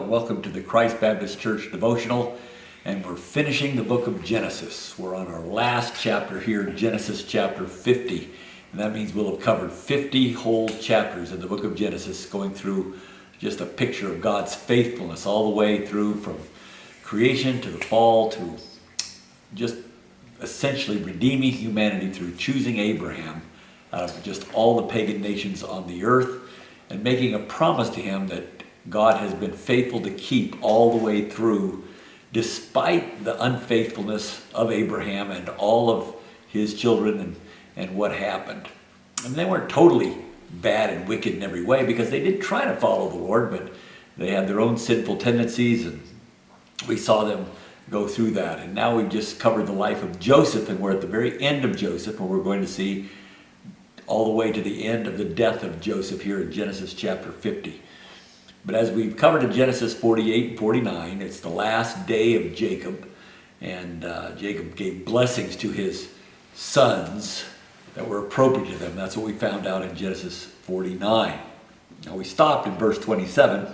and welcome to the Christ Baptist Church devotional. And we're finishing the book of Genesis. We're on our last chapter here, Genesis chapter 50. And that means we'll have covered 50 whole chapters in the book of Genesis, going through just a picture of God's faithfulness all the way through from creation to the fall to just essentially redeeming humanity through choosing Abraham out of just all the pagan nations on the earth and making a promise to him that God has been faithful to keep all the way through, despite the unfaithfulness of Abraham and all of his children and what happened. And they weren't totally bad and wicked in every way, because they did try to follow the Lord, but they had their own sinful tendencies, and we saw them go through that. And now we've just covered the life of Joseph, and we're at the very end of Joseph, and we're going to see all the way to the end of the death of Joseph here in Genesis chapter 50. But as we've covered in Genesis 48 and 49, it's the last day of Jacob, and Jacob gave blessings to his sons that were appropriate to them. That's what we found out in Genesis 49. Now we stopped in verse 27.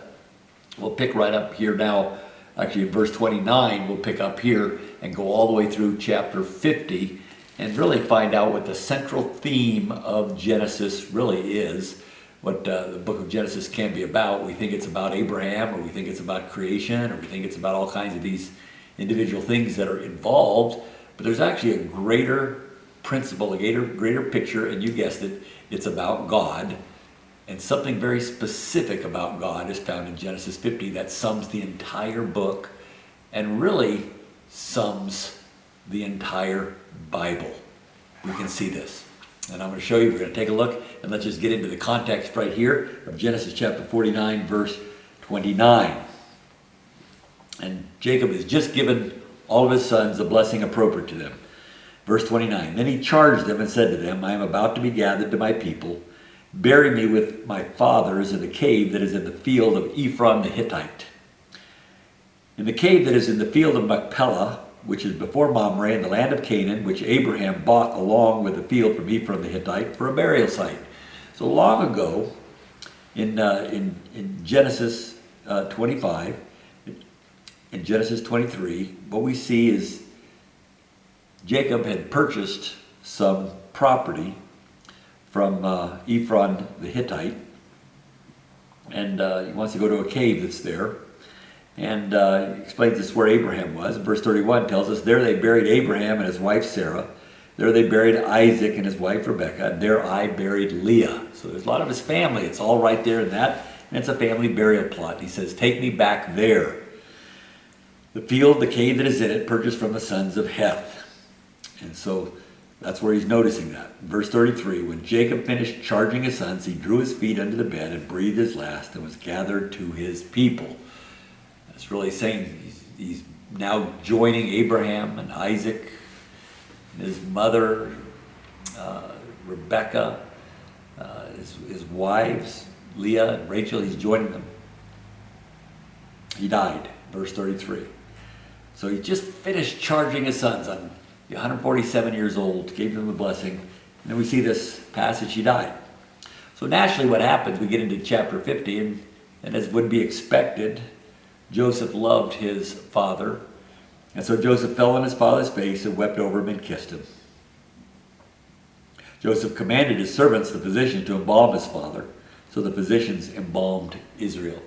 We'll pick right up here now. Actually, in verse 29, we'll pick up here and go all the way through chapter 50 and really find out what the central theme of Genesis really is, what the book of Genesis can be about. We think it's about Abraham, or we think it's about creation, or we think it's about all kinds of these individual things that are involved, but there's actually a greater principle, a greater picture, and you guessed it, it's about God. And something very specific about God is found in Genesis 50 that sums the entire book and really sums the entire Bible. We can see this. And I'm going to show you, we're going to take a look, and let's just get into the context right here of Genesis chapter 49, verse 29. And Jacob has just given all of his sons a blessing appropriate to them. Verse 29, then he charged them and said to them, I am about to be gathered to my people. Bury me with my fathers in the cave that is in the field of Ephron the Hittite. In the cave that is in the field of Machpelah, which is before Mamre in the land of Canaan, which Abraham bought along with the field from Ephron the Hittite for a burial site. So long ago, in Genesis 25, in Genesis 23, what we see is Jacob had purchased some property from Ephron the Hittite, and he wants to go to a cave that's there. And he explains this where Abraham was. Verse 31 tells us, there they buried Abraham and his wife Sarah. There they buried Isaac and his wife Rebekah. And there I buried Leah. So there's a lot of his family. It's all right there in that. And it's a family burial plot. He says, take me back there. The field, the cave that is in it, purchased from the sons of Heth. And so that's where he's noticing that. Verse 33, when Jacob finished charging his sons, he drew his feet under the bed and breathed his last and was gathered to his people. It's really saying he's now joining Abraham and Isaac and his mother, Rebekah, his wives, Leah and Rachel. He's joining them. He died, verse 33. So he just finished charging his sons. On 147 years old, gave them the blessing. And then we see this passage, he died. So naturally what happens, we get into chapter 50, and as would be expected, Joseph loved his father, and so Joseph fell on his father's face and wept over him and kissed him. Joseph commanded his servants, the physicians, to embalm his father, so the physicians embalmed Israel.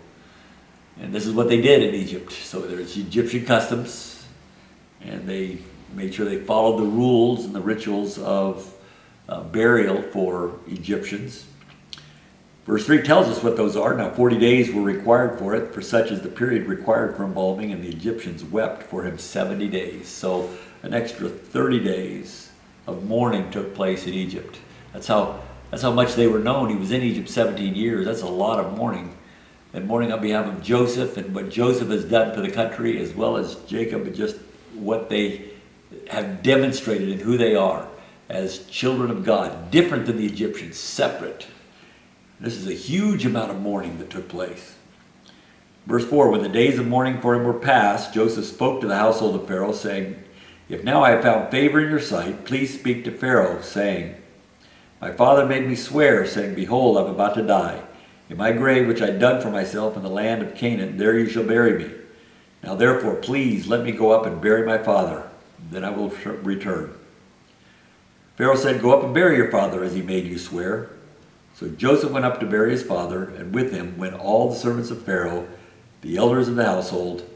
And this is what they did in Egypt. So there's Egyptian customs, and they made sure they followed the rules and the rituals of burial for Egyptians. Verse 3 tells us what those are. Now 40 days were required for it, for such is the period required for embalming, and the Egyptians wept for him 70 days. So an extra 30 days of mourning took place in Egypt. That's how much they were known. He was in Egypt 17 years. That's a lot of mourning. And mourning on behalf of Joseph and what Joseph has done for the country, as well as Jacob, and just what they have demonstrated in who they are as children of God, different than the Egyptians, separate. This is a huge amount of mourning that took place. Verse 4, when the days of mourning for him were past, Joseph spoke to the household of Pharaoh, saying, if now I have found favor in your sight, please speak to Pharaoh, saying, my father made me swear, saying, behold, I'm about to die, In my grave which I dug for myself in the land of Canaan, there you shall bury me. Now therefore, please let me go up and bury my father, then I will return. Pharaoh said, go up and bury your father as he made you swear. So Joseph went up to bury his father, and with him went all the servants of Pharaoh, the elders of the household,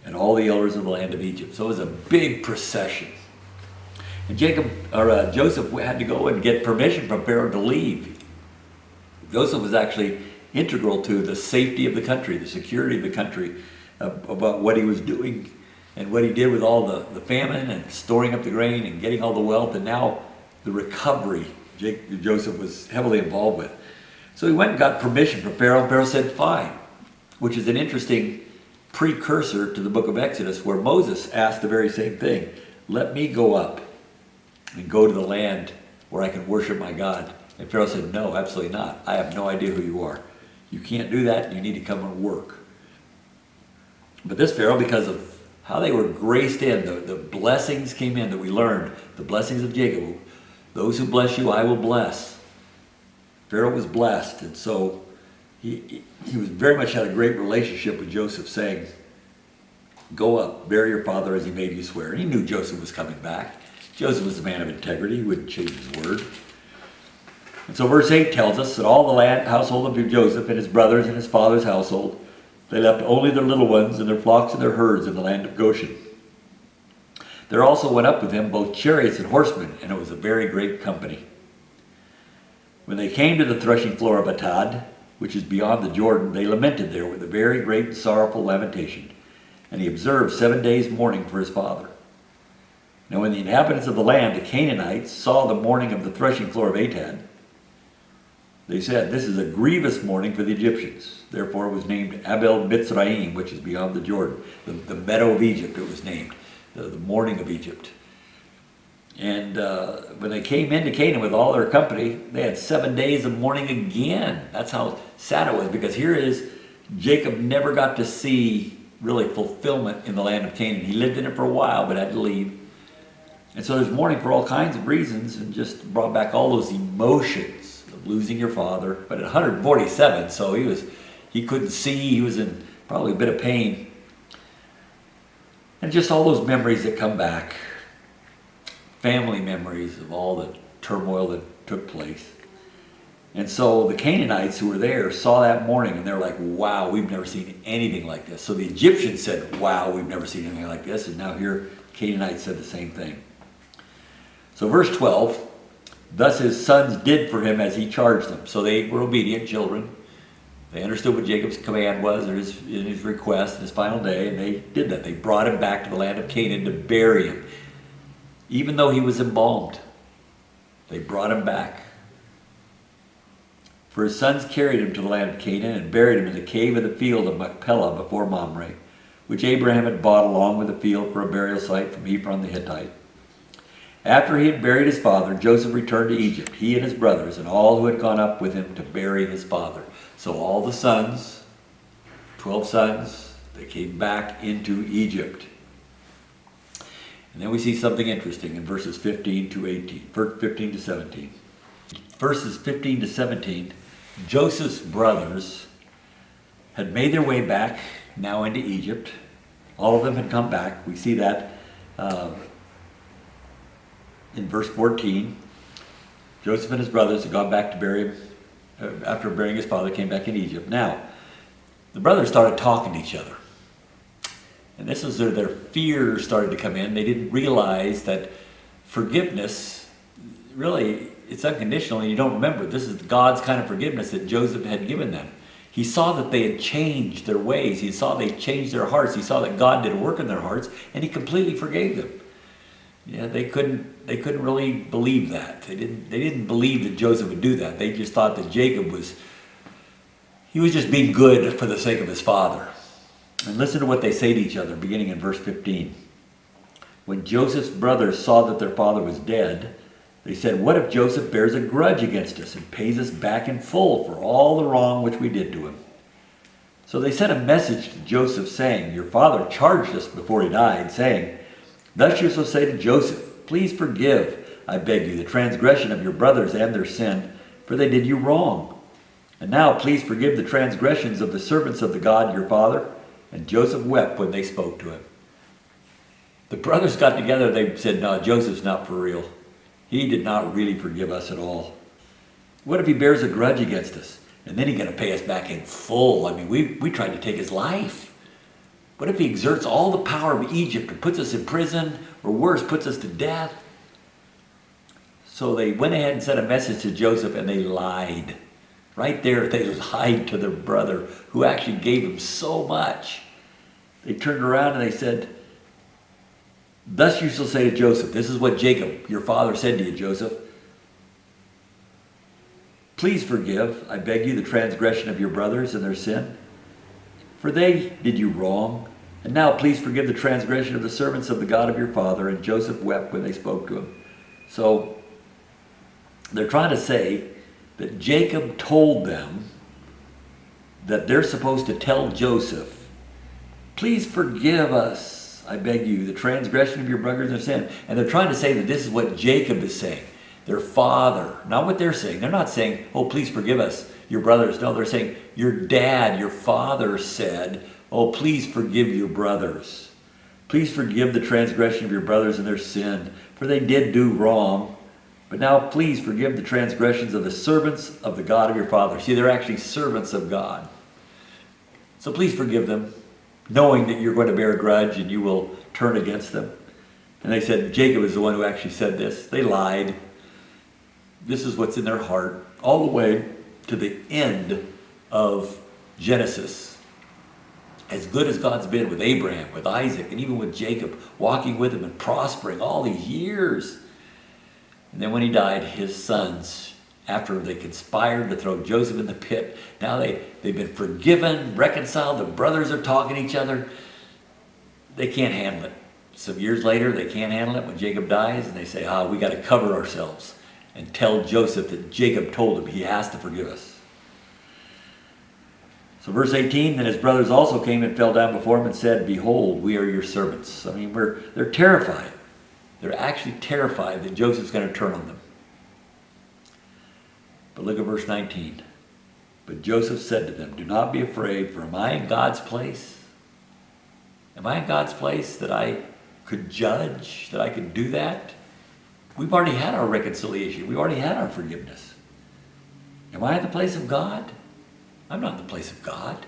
and all the elders of the land of Egypt. So it was a big procession. And Joseph had to go and get permission from Pharaoh to leave. Joseph was actually integral to the safety of the country, the security of the country, about what he was doing and what he did with all the famine and storing up the grain and getting all the wealth, and now the recovery Joseph was heavily involved with. So he went and got permission from Pharaoh, and Pharaoh said fine, which is an interesting precursor to the book of Exodus, where Moses asked the very same thing. Let me go up and go to the land where I can worship my God. And Pharaoh said, no, absolutely not. I have no idea who you are. You can't do that. You need to come and work. But this Pharaoh, because of how they were graced in, the blessings came in that we learned, the blessings of Jacob. Those who bless you, I will bless. Pharaoh was blessed, and so he was very much had a great relationship with Joseph, saying, go up, bury your father as he made you swear. And he knew Joseph was coming back. Joseph was a man of integrity. He wouldn't change his word. And so verse 8 tells us that all the household of Joseph and his brothers and his father's household, they left only their little ones and their flocks and their herds in the land of Goshen. There also went up with him both chariots and horsemen, and it was a very great company. When they came to the threshing floor of Atad, which is beyond the Jordan, they lamented there with a very great and sorrowful lamentation. And he observed 7 days mourning for his father. Now when the inhabitants of the land, the Canaanites, saw the mourning of the threshing floor of Atad, they said, this is a grievous mourning for the Egyptians. Therefore it was named Abel Mitzrayim, which is beyond the Jordan. The meadow of Egypt, it was named. The mourning of Egypt. And when they came into Canaan with all their company, they had 7 days of mourning again. That's how sad it was, because here it is, Jacob never got to see really fulfillment in the land of Canaan. He lived in it for a while, but had to leave. And so there's mourning for all kinds of reasons, and just brought back all those emotions of losing your father. But at 147, so he couldn't see, he was in probably a bit of pain. And just all those memories that come back, family memories of all the turmoil that took place. And so the Canaanites who were there saw that mourning, and they're like, wow, we've never seen anything like this. So the Egyptians said, wow, we've never seen anything like this. And now here, Canaanites said the same thing. So verse 12, thus his sons did for him as he charged them. So they were obedient children. They understood what Jacob's command was, or his request, his final day, and they did that. They brought him back to the land of Canaan to bury him. Even though he was embalmed, they brought him back. For his sons carried him to the land of Canaan and buried him in the cave of the field of Machpelah before Mamre, which Abraham had bought along with the field for a burial site from Hebron the Hittite. After he had buried his father, Joseph returned to Egypt, he and his brothers, and all who had gone up with him to bury his father. So all the sons, 12 sons, they came back into Egypt. And then we see something interesting in verses 15 to 17. Verses 15 to 17, Joseph's brothers had made their way back now into Egypt. All of them had come back. We see that in verse 14. Joseph and his brothers had gone back to bury him. After burying his father, came back in Egypt. Now, the brothers started talking to each other. And this is where their fear started to come in. They didn't realize that forgiveness, really, it's unconditional, and you don't remember. This is God's kind of forgiveness that Joseph had given them. He saw that they had changed their ways. He saw they changed their hearts. He saw that God did a work in their hearts, and he completely forgave them. Yeah, they couldn't really believe that. They didn't believe that Joseph would do that. They just thought that Jacob was just being good for the sake of his father. And listen to what they say to each other, beginning in verse 15. When Joseph's brothers saw that their father was dead, they said, what if Joseph bears a grudge against us and pays us back in full for all the wrong which we did to him? So they sent a message to Joseph saying, your father charged us before he died, saying, thus you shall say to Joseph, please forgive, I beg you, the transgression of your brothers and their sin, for they did you wrong. And now please forgive the transgressions of the servants of the God your father. And Joseph wept when they spoke to him. The brothers got together. They said, no, Joseph's not for real. He did not really forgive us at all. What if he bears a grudge against us? And then he's going to pay us back in full. I mean, we tried to take his life. What if he exerts all the power of Egypt and puts us in prison, or worse, puts us to death? So they went ahead and sent a message to Joseph, and they lied. Right there, they lied to their brother, who actually gave him so much. They turned around and they said, thus you shall say to Joseph, this is what Jacob, your father, said to you, Joseph. Please forgive, I beg you, the transgression of your brothers and their sin. For they did you wrong. And now please forgive the transgression of the servants of the God of your father. And Joseph wept when they spoke to him. So they're trying to say that Jacob told them that they're supposed to tell Joseph, please forgive us, I beg you, the transgression of your brothers and sin. And they're trying to say that this is what Jacob is saying. Their father, not what they're saying. They're not saying, oh, please forgive us, your brothers. No, they're saying, your dad, your father said, oh, please forgive your brothers. Please forgive the transgression of your brothers and their sin, for they did do wrong. But now please forgive the transgressions of the servants of the God of your father. See, they're actually servants of God. So please forgive them, knowing that you're going to bear a grudge and you will turn against them. And they said, Jacob is the one who actually said this. They lied. This is what's in their heart, all the way to the end of Genesis. As good as God's been with Abraham, with Isaac, and even with Jacob, walking with him and prospering all these years. And then when he died, his sons, after they conspired to throw Joseph in the pit, now they've been forgiven, reconciled, the brothers are talking to each other. They can't handle it. Some years later, they can't handle it when Jacob dies, and they say, we got to cover ourselves and tell Joseph that Jacob told him he has to forgive us. So verse 18, then his brothers also came and fell down before him and said, behold, we are your servants. I mean, they're terrified. They're actually terrified that Joseph's going to turn on them. But look at verse 19. But Joseph said to them, do not be afraid, for am I in God's place? Am I in God's place that I could judge, that I could do that? We've already had our reconciliation. We've already had our forgiveness. Am I in the place of God? I'm not in the place of God.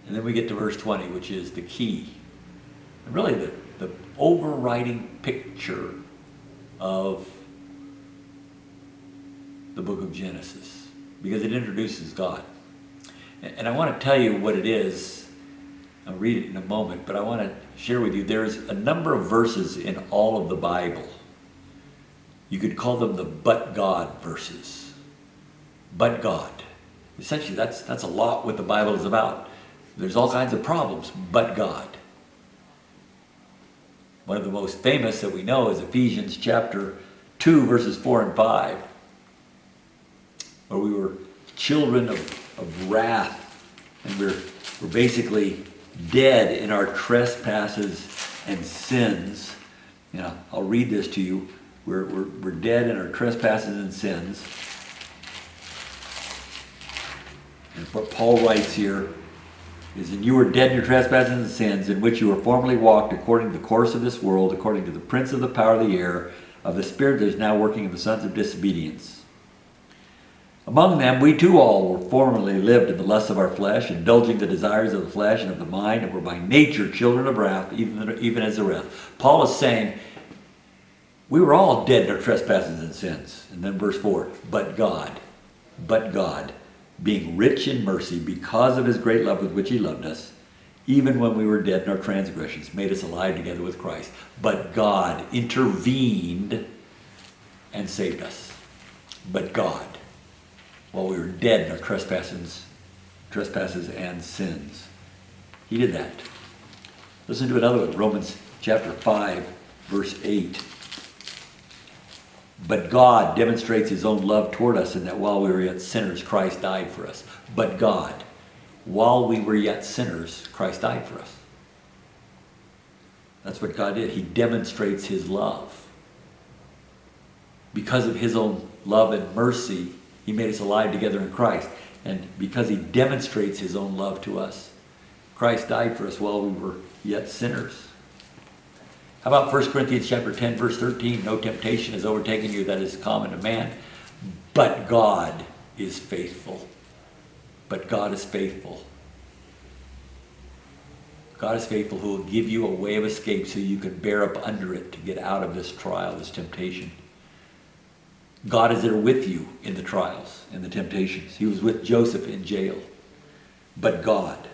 And then we get to verse 20, which is the key. And really the overriding picture of the book of Genesis. Because it introduces God. And I want to tell you what it is. I'll read it in a moment, but I want to share with you, there's a number of verses in all of the Bible. You could call them the but God verses. But God. Essentially, that's a lot what the Bible is about. There's all kinds of problems, but God. One of the most famous that we know is Ephesians chapter 2, verses 4 and 5, where we were children of wrath, and we're basically dead in our trespasses and sins. You know, I'll read this to you. We're dead in our trespasses and sins. And what Paul writes here is, and you were dead in your trespasses and sins, in which you were formerly walked according to the course of this world, according to the prince of the power of the air, of the spirit that is now working in the sons of disobedience. Among them, we too all were formerly lived in the lusts of our flesh, indulging the desires of the flesh and of the mind, and were by nature children of wrath, even as the rest. Paul is saying, we were all dead in our trespasses and sins. And then verse 4, but God, being rich in mercy, because of his great love with which he loved us, even when we were dead in our transgressions, made us alive together with Christ. But God intervened and saved us. But God, while we were dead in our trespasses and sins, he did that. Listen to another one, Romans chapter 5, verse 8. But God demonstrates his own love toward us in that while we were yet sinners, Christ died for us. But God, while we were yet sinners, Christ died for us. That's what God did. He demonstrates his love because of his own love and mercy, he made us alive together in Christ. And because he demonstrates his own love to us, Christ died for us while we were yet sinners. How about 1 Corinthians chapter 10, verse 13? No temptation has overtaken you that is common to man, but God is faithful. But God is faithful. God is faithful, who will give you a way of escape so you can bear up under it to get out of this trial, this temptation. God is there with you in the trials and the temptations. He was with Joseph in jail. But God.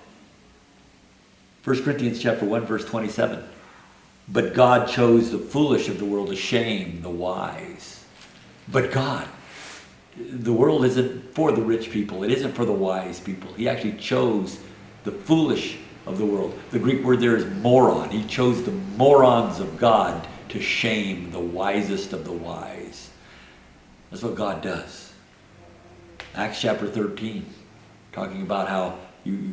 1 Corinthians chapter 1, verse 27. But God chose the foolish of the world to shame the wise. But God. The world isn't for the rich people. It isn't for the wise people. He actually chose the foolish of the world. The Greek word there is moron. He chose the morons of God to shame the wisest of the wise. That's what God does. Acts chapter 13, talking about how you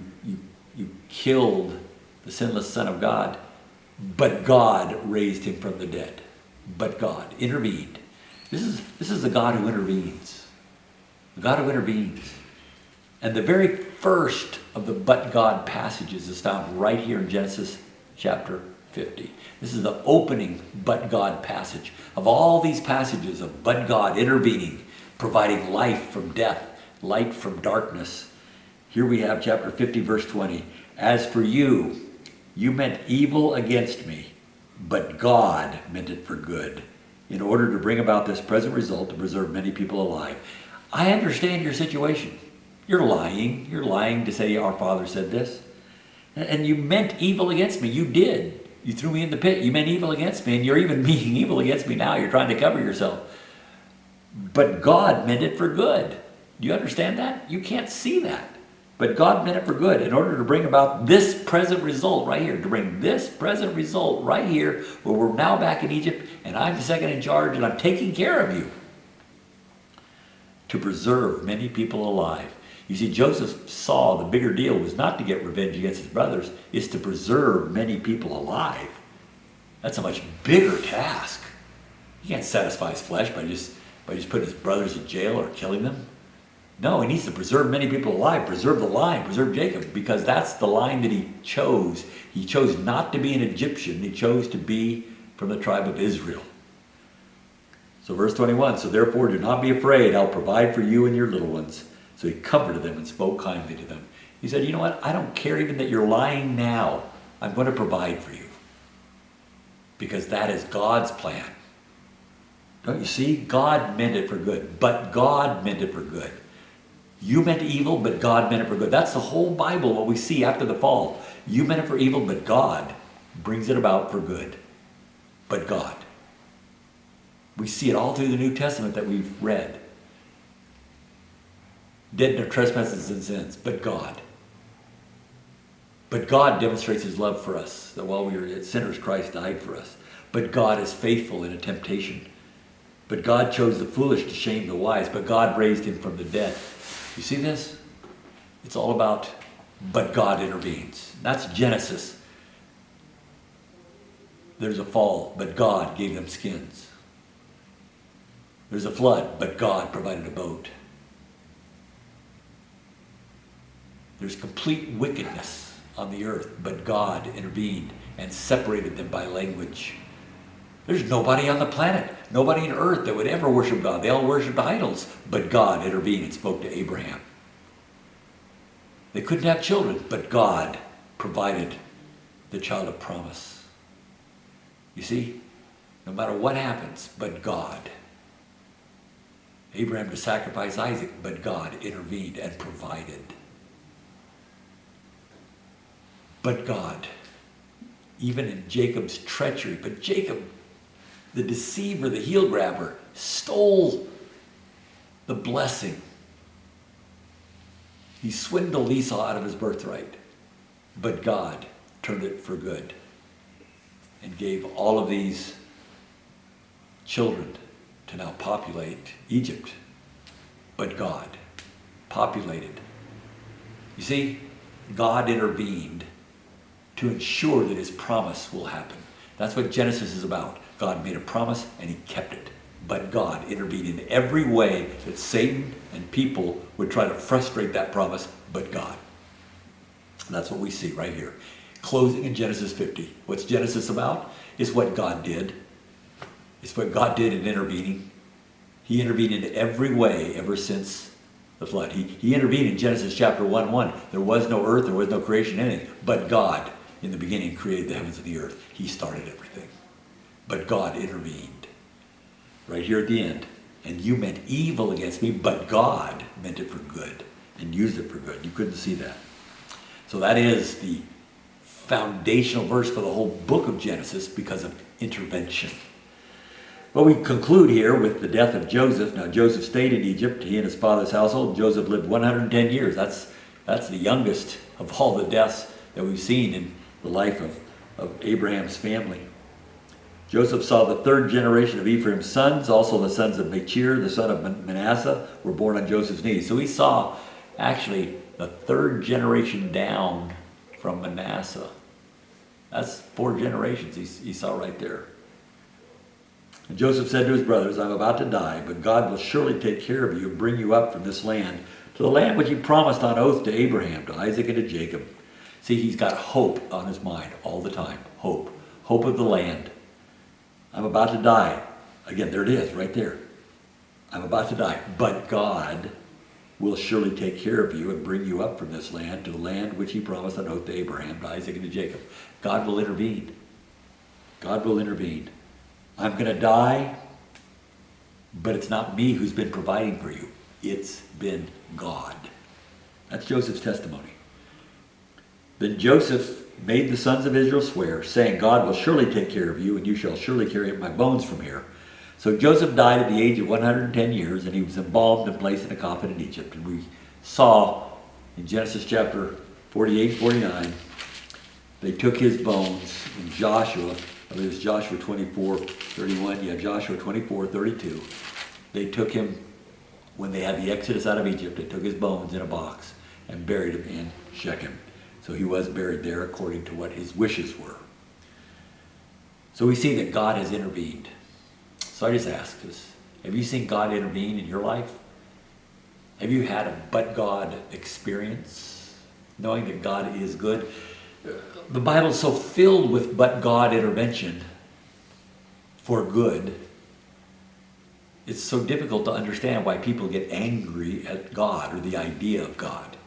killed the sinless Son of God, but God raised him from the dead. But God intervened. This is the God who intervenes. The God who intervenes. And the very first of the but God passages is found right here in Genesis chapter 50. This is the opening but God passage. Of all these passages of but God intervening, providing life from death, light from darkness, here we have chapter 50, verse 20. As for you, you meant evil against me, but God meant it for good, in order to bring about this present result to preserve many people alive. I understand your situation. You're lying. You're lying to say our Father said this. And you meant evil against me. You did. You threw me in the pit. You meant evil against me, and you're even meaning evil against me now. You're trying to cover yourself. But God meant it for good. Do you understand that? You can't see that. But God meant it for good in order to bring about this present result right here. To bring this present result right here, where we're now back in Egypt, and I'm second in charge, and I'm taking care of you. To preserve many people alive. You see, Joseph saw the bigger deal was not to get revenge against his brothers, it's to preserve many people alive. That's a much bigger task. He can't satisfy his flesh by just putting his brothers in jail or killing them. No, he needs to preserve many people alive, preserve the line, preserve Jacob, because that's the line that he chose. He chose not to be an Egyptian, he chose to be from the tribe of Israel. So verse 21, so therefore do not be afraid, I'll provide for you and your little ones. So he comforted them and spoke kindly to them. He said, you know what, I don't care even that you're lying now. I'm going to provide for you. Because that is God's plan. Don't you see? God meant it for good, but God meant it for good. You meant evil, but God meant it for good. That's the whole Bible, what we see after the fall. You meant it for evil, but God brings it about for good. But God. We see it all through the New Testament that we've read. Dead in their trespasses and sins, but God. But God demonstrates his love for us, that while we were yet sinners, Christ died for us. But God is faithful in a temptation. But God chose the foolish to shame the wise, but God raised him from the dead. You see this? It's all about, but God intervenes. That's Genesis. There's a fall, but God gave them skins. There's a flood, but God provided a boat. There's complete wickedness on the earth, but God intervened and separated them by language. There's nobody on the planet, nobody on earth that would ever worship God. They all worshiped idols, but God intervened and spoke to Abraham. They couldn't have children, but God provided the child of promise. You see, no matter what happens, but God. Abraham to sacrifice Isaac, but God intervened and provided. But God, even in Jacob's treachery, but Jacob, the deceiver, the heel grabber, stole the blessing. He swindled Esau out of his birthright. But God turned it for good and gave all of these children to now populate Egypt. But God populated. You see, God intervened to ensure that his promise will happen. That's what Genesis is about. God made a promise and he kept it. But God intervened in every way that Satan and people would try to frustrate that promise, but God. And that's what we see right here. Closing in Genesis 50. What's Genesis about? It's what God did. It's what God did in intervening. He intervened in every way ever since the flood. He intervened in Genesis chapter 1:1. There was no earth, there was no creation, anything. But God, in the beginning, created the heavens and the earth. He started everything. But God intervened. Right here at the end. And you meant evil against me, but God meant it for good and used it for good. You couldn't see that. So that is the foundational verse for the whole book of Genesis because of intervention. Well, we conclude here with the death of Joseph. Now, Joseph stayed in Egypt, he and his father's household. Joseph lived 110 years. That's the youngest of all the deaths that we've seen in the life of Abraham's family. Joseph saw the third generation of Ephraim's sons. Also the sons of Machir, the son of Manasseh, were born on Joseph's knees. So he saw actually the third generation down from Manasseh. That's 4 generations he saw right there. And Joseph said to his brothers, I'm about to die, but God will surely take care of you and bring you up from this land to the land which he promised on oath to Abraham, to Isaac, and to Jacob. See, he's got hope on his mind all the time. Hope. Hope of the land. I'm about to die. Again, there it is, right there. I'm about to die, but God will surely take care of you and bring you up from this land to the land which he promised on oath to Abraham, to Isaac, and to Jacob. God will intervene. God will intervene. I'm going to die, but it's not me who's been providing for you. It's been God. That's Joseph's testimony. Then Joseph made the sons of Israel swear, saying, God will surely take care of you, and you shall surely carry up my bones from here. So Joseph died at the age of 110 years, and he was embalmed and placed in a coffin in Egypt. And we saw in Genesis chapter 48, 49, they took his bones in Joshua. I believe it's Joshua 24, 31. Yeah, Joshua 24, 32. They took him, when they had the exodus out of Egypt, they took his bones in a box and buried him in Shechem. So he was buried there according to what his wishes were. So we see that God has intervened. So I just ask us, have you seen God intervene in your life? Have you had a but God experience, knowing that God is good? The Bible's so filled with but God intervention for good. It's so difficult to understand why people get angry at God or the idea of God.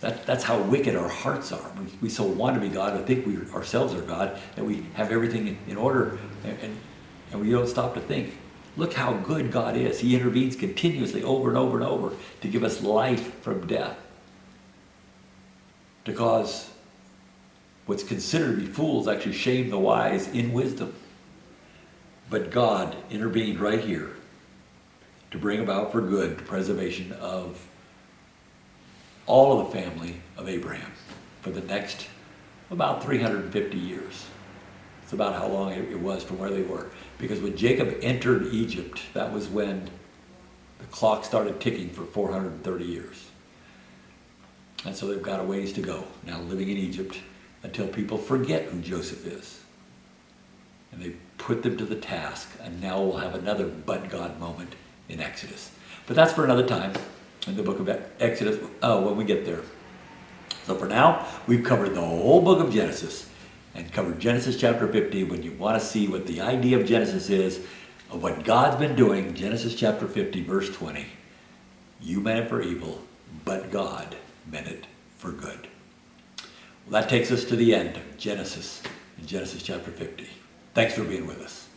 That's how wicked our hearts are. We so want to be God, and think we ourselves are God, that we have everything in order, and we don't stop to think. Look how good God is. He intervenes continuously over and over and over to give us life from death, to cause what's considered to be fools actually shame the wise in wisdom. But God intervened right here to bring about for good the preservation of all of the family of Abraham for the next about 350 years. It's about how long it was from where they were. Because when Jacob entered Egypt, that was when the clock started ticking for 430 years. And so they've got a ways to go now living in Egypt until people forget who Joseph is. And they put them to the task, and now we'll have another but God moment in Exodus. But that's for another time in the book of Exodus, when we get there. So for now, we've covered the whole book of Genesis and covered Genesis chapter 50. When you want to see what the idea of Genesis is, of what God's been doing, Genesis chapter 50, verse 20. You meant it for evil, but God meant it for good. Well, that takes us to the end of Genesis, in Genesis chapter 50. Thanks for being with us.